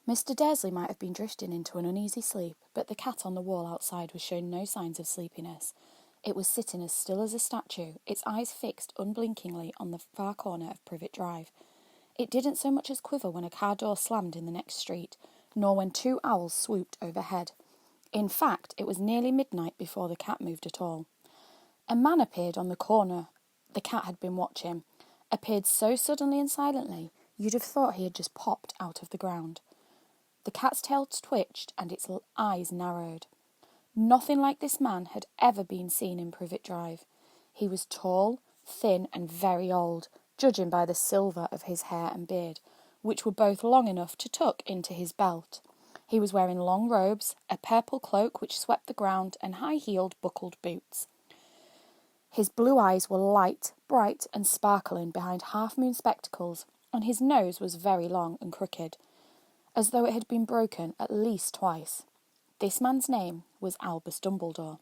Mr. Dursley might have been drifting into an uneasy sleep, but the cat on the wall outside was showing no signs of sleepiness. It was sitting as still as a statue, its eyes fixed unblinkingly on the far corner of Privet Drive. It didn't so much as quiver when a car door slammed in the next street, nor when two owls swooped overhead. In fact, it was nearly midnight before the cat moved at all. A man appeared on the corner the cat had been watching, appeared so suddenly and silently you'd have thought he had just popped out of the ground. The cat's tail twitched and its eyes narrowed. Nothing like this man had ever been seen in Privet Drive. He was tall, thin and very old, judging by the silver of his hair and beard, which were both long enough to tuck into his belt. He was wearing long robes, a purple cloak which swept the ground, and high-heeled buckled boots. His blue eyes were light, bright and sparkling behind half-moon spectacles, and his nose was very long and crooked, as though it had been broken at least twice. This man's name was Albus Dumbledore.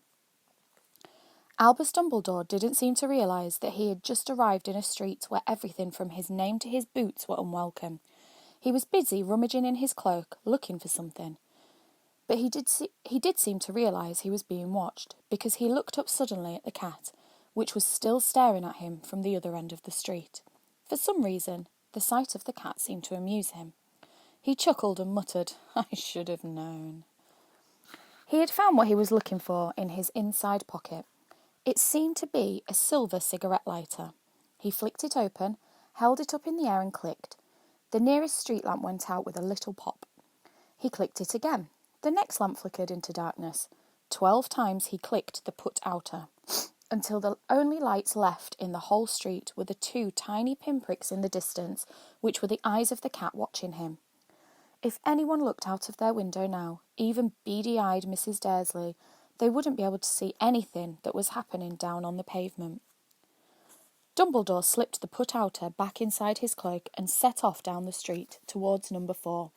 Albus Dumbledore didn't seem to realise that he had just arrived in a street where everything from his name to his boots were unwelcome. He was busy rummaging in his cloak, looking for something. But he did seem to realise he was being watched, because he looked up suddenly at the cat, which was still staring at him from the other end of the street. For some reason, the sight of the cat seemed to amuse him. He chuckled and muttered, "I should have known." He had found what he was looking for in his inside pocket. It seemed to be a silver cigarette lighter. He flicked it open, held it up in the air and clicked. The nearest street lamp went out with a little pop. He clicked it again. The next lamp flickered into darkness. 12 times he clicked the put-outer, until the only lights left in the whole street were the two tiny pinpricks in the distance, which were the eyes of the cat watching him. If anyone looked out of their window now, even beady-eyed Mrs. Dursley, they wouldn't be able to see anything that was happening down on the pavement. Dumbledore slipped the put-outer back inside his cloak and set off down the street towards number 4,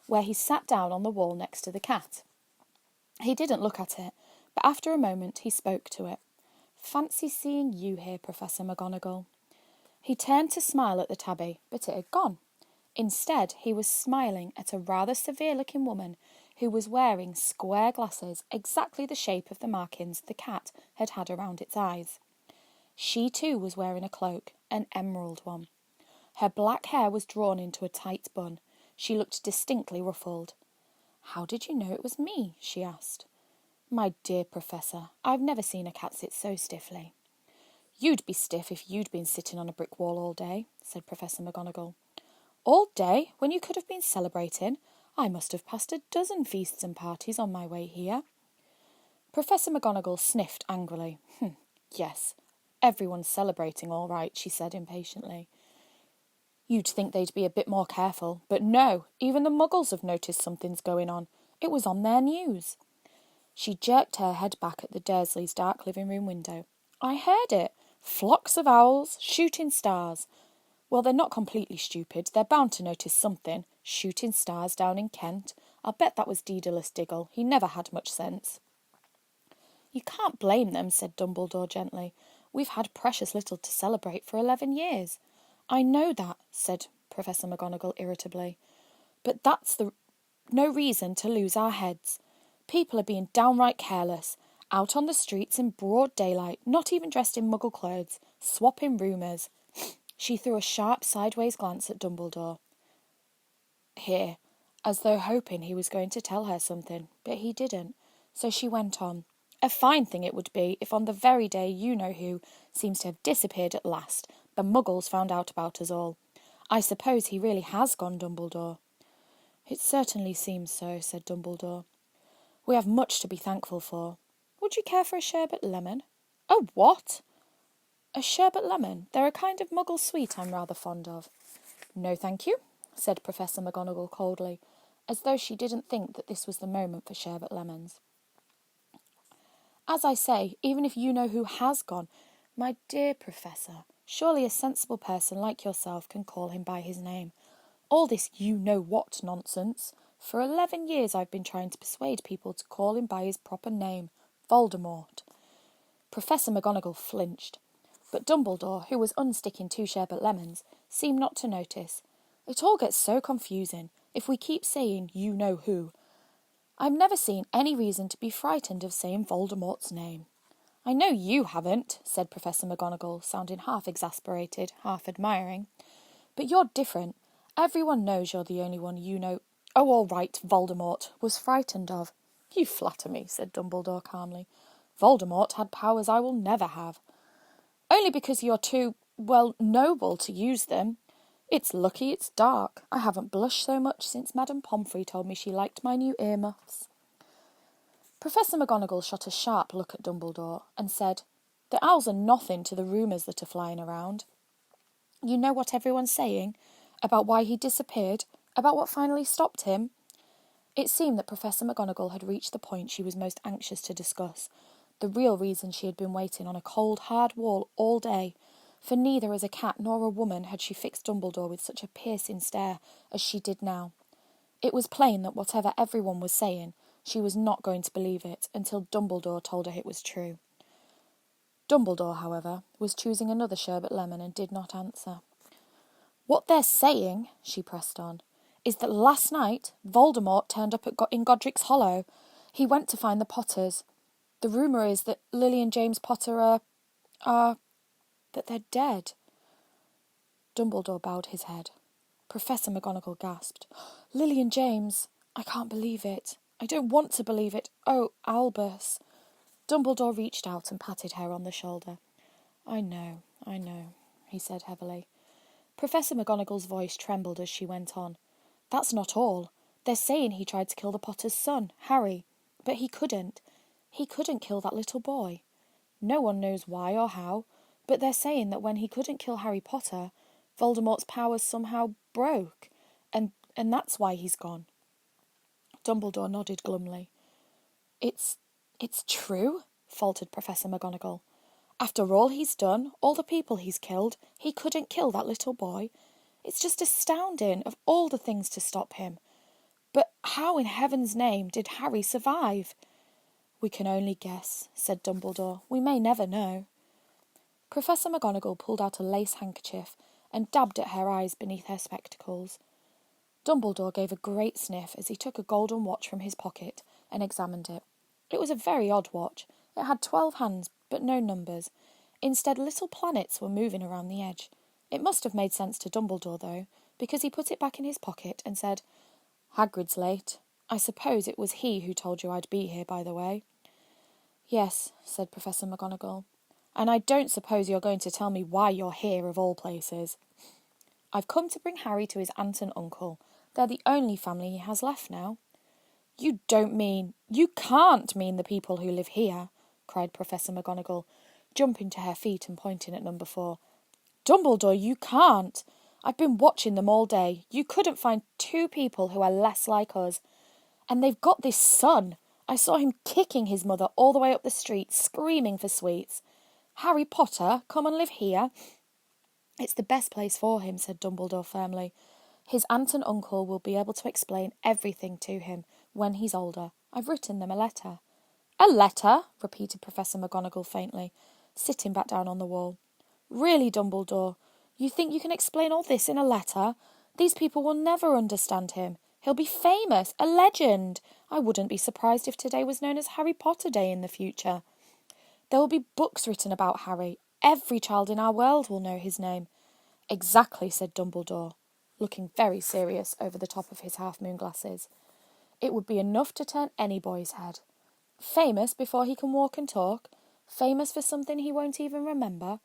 where he sat down on the wall next to the cat. He didn't look at it, but after a moment he spoke to it. "Fancy seeing you here, Professor McGonagall." He turned to smile at the tabby, but it had gone. Instead, he was smiling at a rather severe-looking woman who was wearing square glasses, exactly the shape of the markings the cat had had around its eyes. She too was wearing a cloak, an emerald one. Her black hair was drawn into a tight bun. She looked distinctly ruffled. "How did you know it was me?" she asked. "My dear Professor, I've never seen a cat sit so stiffly." "You'd be stiff if you'd been sitting on a brick wall all day," said Professor McGonagall. "All day, when you could have been celebrating? I must have passed a dozen feasts and parties on my way here." Professor McGonagall sniffed angrily. Yes, everyone's celebrating all right," she said impatiently. "You'd think they'd be a bit more careful, but no, even the Muggles have noticed something's going on. It was on their news." She jerked her head back at the Dursleys' dark living-room window. "I heard it. Flocks of owls, shooting stars. Well, they're not completely stupid. They're bound to notice something. Shooting stars down in Kent. I'll bet that was Daedalus Diggle. He never had much sense." "You can't blame them," said Dumbledore gently. "We've had precious little to celebrate for 11 years. "I know that," said Professor McGonagall irritably. "But that's no reason to lose our heads. People are being downright careless, out on the streets in broad daylight, not even dressed in Muggle clothes, swapping rumours." She threw a sharp sideways glance at Dumbledore here, as though hoping he was going to tell her something, but he didn't, so she went on. "A fine thing it would be if on the very day you-know-who seems to have disappeared at last, the Muggles found out about us all. I suppose he really has gone, Dumbledore." "It certainly seems so," said Dumbledore. "We have much to be thankful for. Would you care for a sherbet lemon?" "A what?" "A sherbet lemon. They're a kind of Muggle sweet I'm rather fond of." "No, thank you," said Professor McGonagall coldly, as though she didn't think that this was the moment for sherbet lemons. "As I say, even if you-know-who has gone—" "My dear Professor, surely a sensible person like yourself can call him by his name. All this you-know-what nonsense. For 11 years I've been trying to persuade people to call him by his proper name, Voldemort." Professor McGonagall flinched, but Dumbledore, who was unsticking 2 sherbet lemons, seemed not to notice. "It all gets so confusing. if we keep saying you know who. I've never seen any reason to be frightened of saying Voldemort's name." "I know you haven't," said Professor McGonagall, sounding half exasperated, half admiring. "But you're different. Everyone knows you're the only one you know—" "Oh, all right, Voldemort was frightened of." "You flatter me," said Dumbledore calmly. "Voldemort had powers I will never have." "Only because you're too, well, noble to use them. It's lucky it's dark. I haven't blushed so much since Madame Pomfrey told me she liked my new earmuffs." Professor McGonagall shot a sharp look at Dumbledore and said, "The owls are nothing to the rumours that are flying around. You know what everyone's saying? About why he disappeared? About what finally stopped him?" It seemed that Professor McGonagall had reached the point she was most anxious to discuss, the real reason she had been waiting on a cold, hard wall all day, for neither as a cat nor a woman had she fixed Dumbledore with such a piercing stare as she did now. It was plain that whatever everyone was saying, she was not going to believe it until Dumbledore told her it was true. Dumbledore, however, was choosing another sherbet lemon and did not answer. "What they're saying," she pressed on, "is that last night Voldemort turned up in Godric's Hollow. He went to find the Potters. The rumour is that Lily and James Potter that they're dead." Dumbledore bowed his head. Professor McGonagall gasped. "Lily and James! I can't believe it. I don't want to believe it. Oh, Albus!" Dumbledore reached out and patted her on the shoulder. I know, he said heavily. Professor McGonagall's voice trembled as she went on. "That's not all. They're saying he tried to kill the Potter's son, Harry, but he couldn't. He couldn't kill that little boy. No one knows why or how, but they're saying that when he couldn't kill Harry Potter, Voldemort's powers somehow broke, and that's why he's gone." Dumbledore nodded glumly. It's true?" faltered Professor McGonagall. "After all he's done, all the people he's killed, he couldn't kill that little boy. It's just astounding, of all the things to stop him. But how in heaven's name did Harry survive?" "We can only guess," said Dumbledore. "We may never know." Professor McGonagall pulled out a lace handkerchief and dabbed at her eyes beneath her spectacles. Dumbledore gave a great sniff as he took a golden watch from his pocket and examined it. It was a very odd watch. It had 12 hands, but no numbers. Instead, little planets were moving around the edge. It must have made sense to Dumbledore, though, because he put it back in his pocket and said, "Hagrid's late. I suppose it was he who told you I'd be here, by the way." "Yes," said Professor McGonagall. "And I don't suppose you're going to tell me why you're here, of all places." "I've come to bring Harry to his aunt and uncle. They're the only family he has left now." You can't mean the people who live here," cried Professor McGonagall, jumping to her feet and pointing at number 4. "Dumbledore, you can't. I've been watching them all day. You couldn't find 2 people who are less like us. And they've got this son. I saw him kicking his mother all the way up the street, screaming for sweets. Harry Potter, come and live here?" "It's the best place for him," said Dumbledore firmly. "His aunt and uncle will be able to explain everything to him when he's older. I've written them a letter." "A letter?" repeated Professor McGonagall faintly, sitting back down on the wall. "Really, Dumbledore, you think you can explain all this in a letter? These people will never understand him. He'll be famous, a legend. I wouldn't be surprised if today was known as Harry Potter Day in the future. There will be books written about Harry. Every child in our world will know his name." "Exactly," said Dumbledore, looking very serious over the top of his half-moon glasses. "It would be enough to turn any boy's head. Famous before he can walk and talk, famous for something he won't even remember.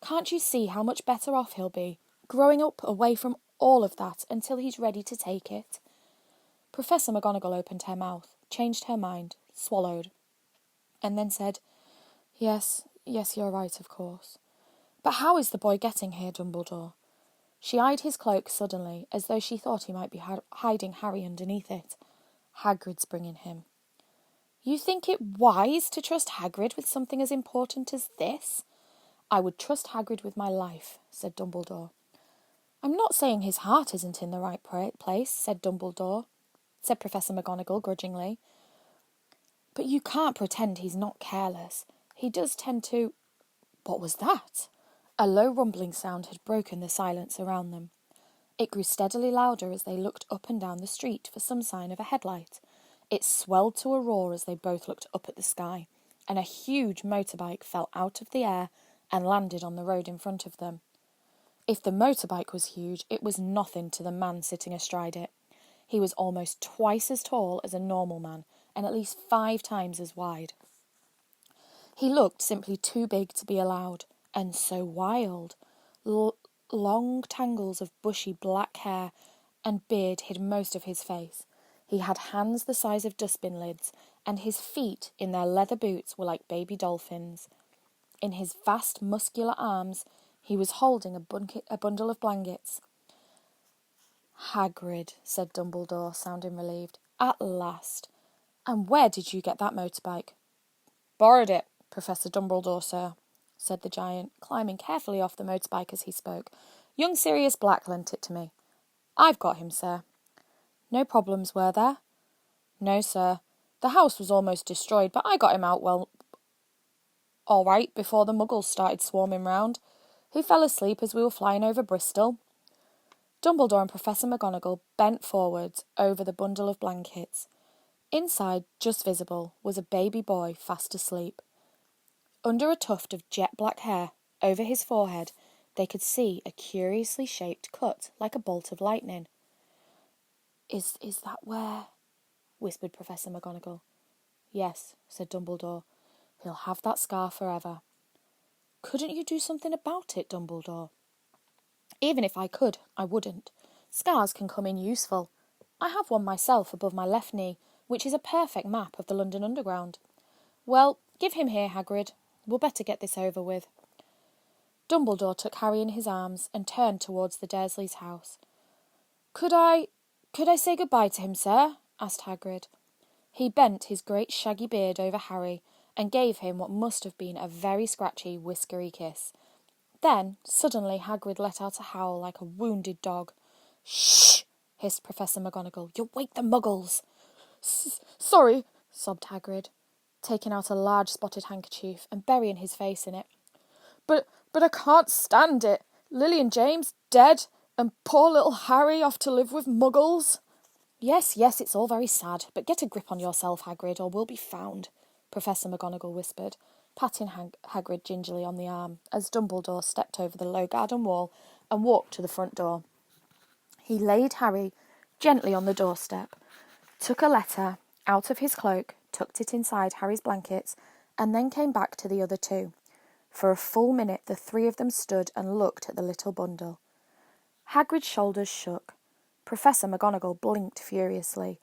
Can't you see how much better off he'll be, growing up away from all of that until he's ready to take it?" Professor McGonagall opened her mouth, changed her mind, swallowed, and then said, Yes, you're right, of course. But how is the boy getting here, Dumbledore?" She eyed his cloak suddenly, as though she thought he might be hiding Harry underneath it. "Hagrid's bringing him." "You think it wise to trust Hagrid with something as important as this?" "I would trust Hagrid with my life," said Dumbledore. "I'm not saying his heart isn't in the right place," said Professor McGonagall grudgingly. "But you can't pretend he's not careless. He does tend to—" What was that? A low rumbling sound had broken the silence around them. It grew steadily louder as they looked up and down the street for some sign of a headlight. It swelled to a roar as they both looked up at the sky, and a huge motorbike fell out of the air and landed on the road in front of them. If the motorbike was huge, it was nothing to the man sitting astride it. He was almost twice as tall as a normal man, and at least 5 times as wide. He looked simply too big to be allowed, and so wild. Long tangles of bushy black hair and beard hid most of his face. He had hands the size of dustbin lids, and his feet in their leather boots were like baby dolphins. In his vast muscular arms he was holding a bundle of blankets. "Hagrid," said Dumbledore, sounding relieved. "At last. And where did you get that motorbike?" "Borrowed it, Professor Dumbledore, sir," said the giant, climbing carefully off the motorbike as he spoke. "Young Sirius Black lent it to me. I've got him, sir." "No problems, were there?" "No, sir. The house was almost destroyed, but I got him out all right before the Muggles started swarming round. He fell asleep as we were flying over Bristol." Dumbledore and Professor McGonagall bent forwards over the bundle of blankets. Inside, just visible, was a baby boy fast asleep. Under a tuft of jet-black hair, over his forehead, they could see a curiously shaped cut like a bolt of lightning. Is that where?" whispered Professor McGonagall. "Yes," said Dumbledore. "He'll have that scar forever." "Couldn't you do something about it, Dumbledore?" "Even if I could, I wouldn't. Scars can come in useful. I have one myself above my left knee, which is a perfect map of the London Underground. Well, give him here, Hagrid. We'll better get this over with." Dumbledore took Harry in his arms and turned towards the Dursleys' house. Could I say goodbye to him, sir?" asked Hagrid. He bent his great shaggy beard over Harry and gave him what must have been a very scratchy, whiskery kiss. Then, suddenly, Hagrid let out a howl like a wounded dog. "Shh!" hissed Professor McGonagall. "You'll wake the Muggles." Sorry," sobbed Hagrid, taking out a large spotted handkerchief and burying his face in it. But I can't stand it. Lily and James dead, and poor little Harry off to live with Muggles." Yes, it's all very sad, but get a grip on yourself, Hagrid, or we'll be found," Professor McGonagall whispered, patting Hagrid gingerly on the arm as Dumbledore stepped over the low garden wall and walked to the front door. He laid Harry gently on the doorstep, took a letter out of his cloak, tucked it inside Harry's blankets, and then came back to the other two. For a full minute the 3 of them stood and looked at the little bundle. Hagrid's shoulders shook. Professor McGonagall blinked furiously,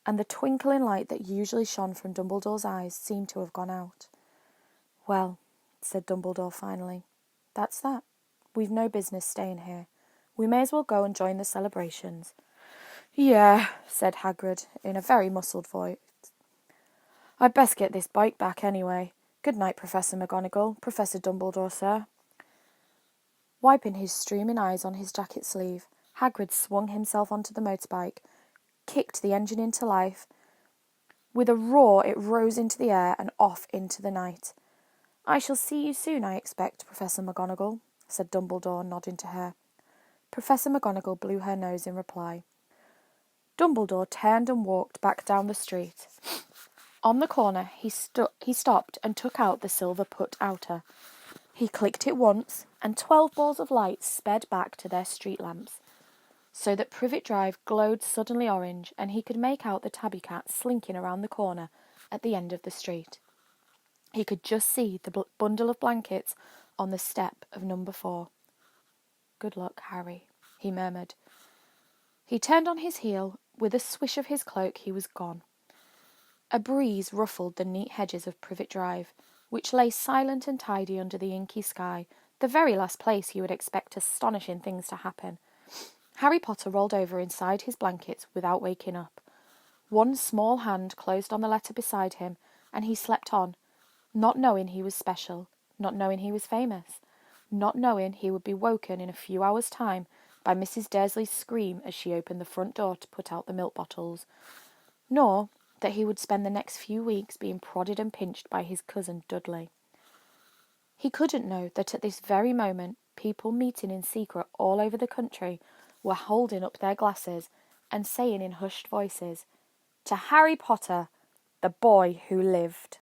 and the twinkling light that usually shone from Dumbledore's eyes seemed to have gone out. "Well," said Dumbledore finally, "that's that. We've no business staying here. We may as well go and join the celebrations." "Yeah," said Hagrid, in a very muffled voice. "I'd best get this bike back anyway. Good night, Professor McGonagall. Professor Dumbledore, sir." Wiping his streaming eyes on his jacket sleeve, Hagrid swung himself onto the motorbike, kicked the engine into life. With a roar it rose into the air and off into the night. "I shall see you soon, I expect, Professor McGonagall," said Dumbledore, nodding to her. Professor McGonagall blew her nose in reply. Dumbledore turned and walked back down the street. On the corner he stopped and took out the silver put-outer. He clicked it once, and 12 balls of light sped back to their street lamps, so that Privet Drive glowed suddenly orange, and he could make out the tabby cat slinking around the corner at the end of the street. He could just see the bundle of blankets on the step of number 4. "Good luck, Harry," he murmured. He turned on his heel. With a swish of his cloak he was gone. A breeze ruffled the neat hedges of Privet Drive, which lay silent and tidy under the inky sky, the very last place you would expect astonishing things to happen. Harry Potter rolled over inside his blankets without waking up. One small hand closed on the letter beside him, and he slept on, not knowing he was special, not knowing he was famous, not knowing he would be woken in a few hours' time by Mrs. Dursley's scream as she opened the front door to put out the milk bottles, nor that he would spend the next few weeks being prodded and pinched by his cousin Dudley. He couldn't know that at this very moment people meeting in secret all over the country were holding up their glasses and saying in hushed voices, "To Harry Potter, the boy who lived."